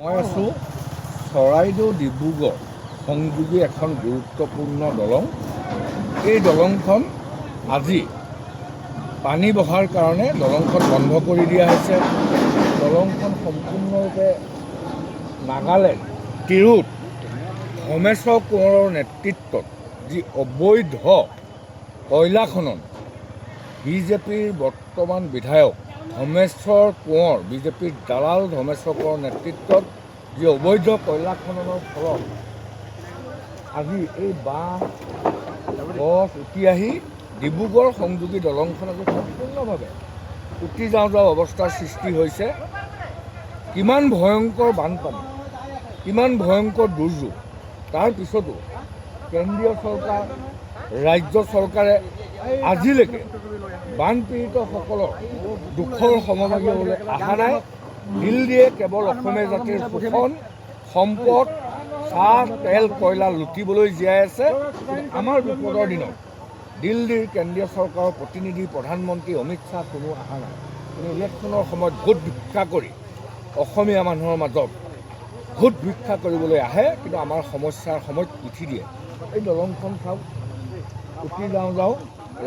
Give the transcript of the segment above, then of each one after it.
মই আছোঁ চৰাইদেউ ডিব্ৰুগড় সংযোগী এখন গুৰুত্বপূৰ্ণ দলং। এই দলংখন আজি পানী বহাৰ কাৰণে দলংখন বন্ধ কৰি দিয়া হৈছে। দলংখন সম্পূৰ্ণৰূপে নাগালেণ্ড তিৰুত ধৰ্মেশ্বৰ কোঁৱৰৰ নেতৃত্বত যি অবৈধ কয়লা খনন বিজেপিৰ বৰ্তমান বিধায়ক ধৰ্মেশ্বৰ কোঁৱৰ, বিজেপিৰ দালাল ধৰ্মেশ্বৰ কোঁৱৰৰ নেতৃত্বত যি অবৈধ কয়লা খননৰ ফলত আজি এই বাঁহ গছ উটি আহি ডিব্ৰুগড় সংযোগী দলংখন আজি সম্পূৰ্ণভাৱে উটি যাওঁ অৱস্থাৰ সৃষ্টি হৈছে। কিমান ভয়ংকৰ বানপানী, কিমান ভয়ংকৰ দুৰ্যোগ, তাৰ পিছতো কেন্দ্ৰীয় চৰকাৰ, ৰাজ্য চৰকাৰে আজিলৈকে বানপীড়িতসকলৰ দুখৰ সমভাগী হ'বলৈ অহা নাই। দিল্লীয়ে কেৱল অসমীয়া জাতিৰ শোষণ, সম্পদ, চাহ, তেল, কয়লা লুটিবলৈ জীয়াই আছে। আমাৰ বিপদৰ দিনত দিল্লীৰ কেন্দ্ৰীয় চৰকাৰৰ প্ৰতিনিধি প্ৰধানমন্ত্ৰী অমিত শ্বাহ কোনো অহা নাই। কিন্তু ইলেকশ্যনৰ সময়ত ভোট ভিক্ষা কৰি অসমীয়া মানুহৰ মাজত ভোট ভিক্ষা কৰিবলৈ আহে, কিন্তু আমাৰ সমস্যাৰ সময়ত উঠি দিয়ে। এই দলংখন চাওক, উঠি যাওঁ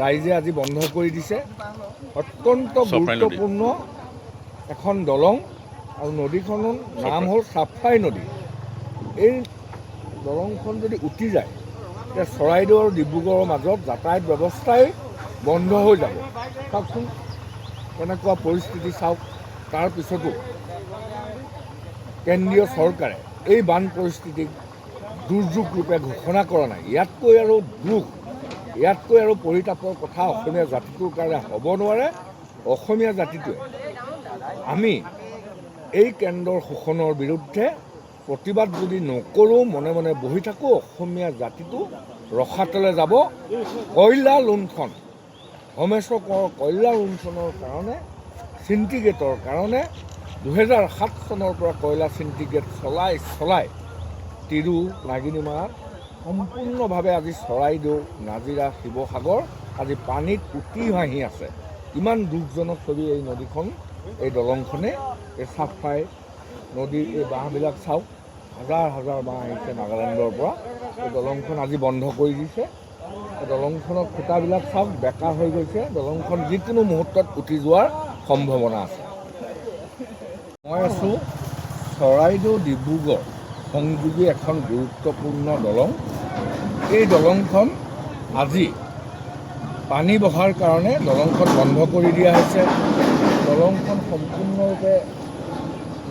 ৰাইজে আজি বন্ধ কৰি দিছে। অত্যন্ত গুৰুত্বপূৰ্ণ এখন দলং আৰু নদীখনৰ নাম হ'ল চাফাই নদী। এই দলংখন যদি উটি যায় তেতিয়া চৰাইদেউ আৰু ডিব্ৰুগড়ৰ মাজত যাতায়াত ব্যৱস্থাই বন্ধ হৈ যাব। চাওকচোন কেনেকুৱা পৰিস্থিতি চাওক। তাৰপিছতো কেন্দ্ৰীয় চৰকাৰে এই বান পৰিস্থিতিক দুৰ্যোগ ৰূপে ঘোষণা কৰা নাই। ইয়াতকৈ আৰু দুখ, ইয়াতকৈ আৰু পৰিতাপৰ কথা অসমীয়া জাতিটোৰ কাৰণে হ'ব নোৱাৰে। অসমীয়া জাতিটোৱে আমি এই কেন্দ্ৰৰ শোষণৰ বিৰুদ্ধে প্ৰতিবাদ যদি নকৰোঁ, মনে মনে বহি থাকোঁ, অসমীয়া জাতিটো ৰসাতলে যাব। কয়লা লুণ্ঠন, ধৰ্মেশ্বৰ কোঁৱৰৰ কয়লা লুণ্ঠনৰ কাৰণে, চিণ্ডিকেটৰ কাৰণে 2007 চনৰ পৰা কয়লা চিণ্ডিকেট চলাই তিৰু নাগিনীমাৰাত সম্পূৰ্ণভাৱে আজি চৰাইদেউ, নাজিৰা, শিৱসাগৰ আজি পানীত উটি ভাঁহি আছে। ইমান দুখজনক ছবি এই নদীখন, এই দলংখনে। এই চাফাই নদীৰ এই বাঁহবিলাক চাওক, হাজাৰ হাজাৰ বাঁহ আহিছে নাগালেণ্ডৰ পৰা। এই দলংখন আজি বন্ধ কৰি দিছে। এই দলংখনৰ খুঁটাবিলাক চাওক, বেকা হৈ গৈছে। দলংখন যিকোনো মুহূৰ্তত উটি যোৱাৰ সম্ভাৱনা আছে। মই আছোঁ চৰাইদেউ ডিব্ৰুগড় সংযোগী এখন গুৰুত্বপূৰ্ণ দলং। এই দলংখন আজি পানী বহাৰ কাৰণে দলংখন বন্ধ কৰি দিয়া হৈছে। দলংখন সম্পূৰ্ণৰূপে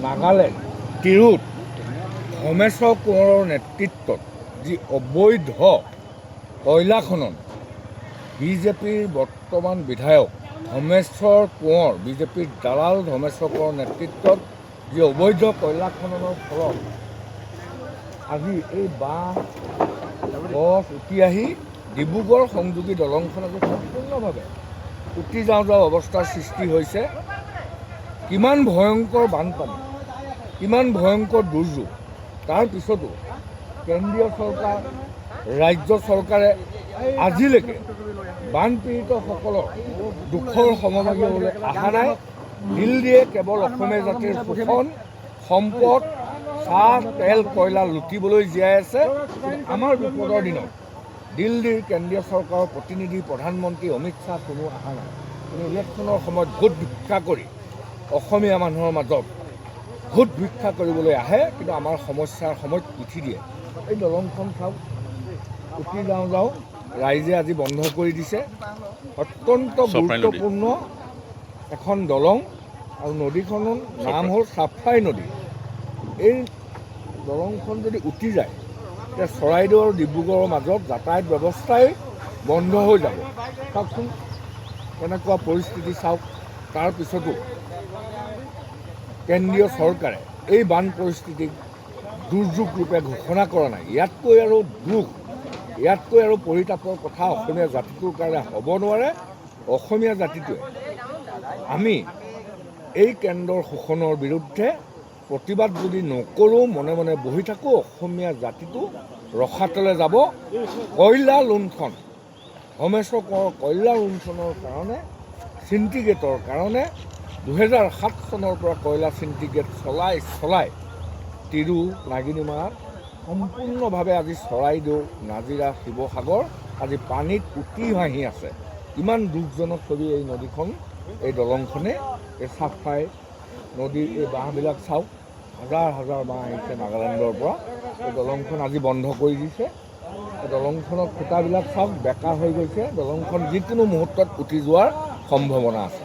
নাগালেণ্ড তিৰুত ধৰ্মেশ্বৰ কোঁৱৰৰ নেতৃত্বত যি অবৈধ কয়লা খনন বিজেপিৰ বৰ্তমান বিধায়ক ধৰ্মেশ্বৰ কোঁৱৰ, বিজেপিৰ দালাল ধৰ্মেশ্বৰ কোঁৱৰৰ নেতৃত্বত যি অবৈধ কয়লা খননৰ ফলত আজি এই বাঁহ গছ উটি আহি ডিব্ৰুগড় সংযোগী দলংখন আজি সম্পূৰ্ণভাৱে উটি যাওঁ অৱস্থাৰ সৃষ্টি হৈছে। কিমান ভয়ংকৰ বানপানী, কিমান ভয়ংকৰ দুৰ্যোগ, তাৰ পিছতো কেন্দ্ৰীয় চৰকাৰ, ৰাজ্য চৰকাৰে আজিলৈকে বানপীড়িতসকলৰ দুখৰ সমভাগী হ'বলৈ অহা নাই। দিল্লীয়ে কেৱল অসমীয়া জাতিৰ শোষণ, সম্পদ, চাহ, তেল, কয়লা লুটিবলৈ জীয়াই আছে। আমাৰ বিপদৰ দিনত দিল্লীৰ কেন্দ্ৰীয় চৰকাৰৰ প্ৰতিনিধি প্ৰধানমন্ত্ৰী অমিত শ্বাহ কোনো অহা নাই। কিন্তু ইলেকশ্যনৰ সময়ত ভোট ভিক্ষা কৰি অসমীয়া মানুহৰ মাজত ভোট ভিক্ষা কৰিবলৈ আহে, কিন্তু আমাৰ সমস্যাৰ সময়ত উঠি দিয়ে। এই দলংখন চাওক, উঠি যাওঁ ৰাইজে আজি বন্ধ কৰি দিছে। অত্যন্ত গুৰুত্বপূৰ্ণ এখন দলং আৰু নদীখনৰ নাম হ'ল চাফাই নদী। এই দলংখন যদি উটি যায় তেতিয়া চৰাইদেউ আৰু ডিব্ৰুগড়ৰ মাজত যাতায়াত ব্যৱস্থাই বন্ধ হৈ যাব। চাওকচোন কেনেকুৱা পৰিস্থিতি চাওক। তাৰপিছতো কেন্দ্ৰীয় চৰকাৰে এই বান পৰিস্থিতিক দুৰ্যোগ ৰূপে ঘোষণা কৰা নাই। ইয়াতকৈ আৰু দুখ, ইয়াতকৈ আৰু পৰিতাপৰ কথা অসমীয়া জাতিটোৰ কাৰণে হ'ব নোৱাৰে। অসমীয়া জাতিটোৱে আমি এই কেন্দ্ৰৰ শোষণৰ বিৰুদ্ধে প্ৰতিবাদ যদি নকৰোঁ, মনে মনে বহি থাকোঁ, অসমীয়া জাতিটো ৰসাতলে যাব। কয়লা লুণ্ঠন, ধৰ্মেশ্বৰ কোঁৱৰৰ কয়লা লুণ্ঠনৰ কাৰণে, চিণ্ডিকেটৰ কাৰণে 2007 চনৰ পৰা কয়লা চিণ্ডিকেট চলাই তিৰু নাগিনীমাৰা সম্পূৰ্ণভাৱে আজি চৰাইদেউ নাজিৰা শিৱসাগৰ আজি পানীত উটি ভাঁহি আছে। ইমান দুখজনক ছবি এই নদীখন, এই দলংখনে। এই চাফাই নদীৰ এই বাঁহবিলাক চাওক, হাজাৰ হাজাৰ বাঁহ আহিছে নাগালেণ্ডৰ পৰা। এই দলংখন আজি বন্ধ কৰি দিছে। এই দলংখনৰ খুঁটাবিলাক চাওক, বেকা হৈ গৈছে। দলংখন যিকোনো মুহূৰ্তত উটি যোৱাৰ সম্ভাৱনা আছে।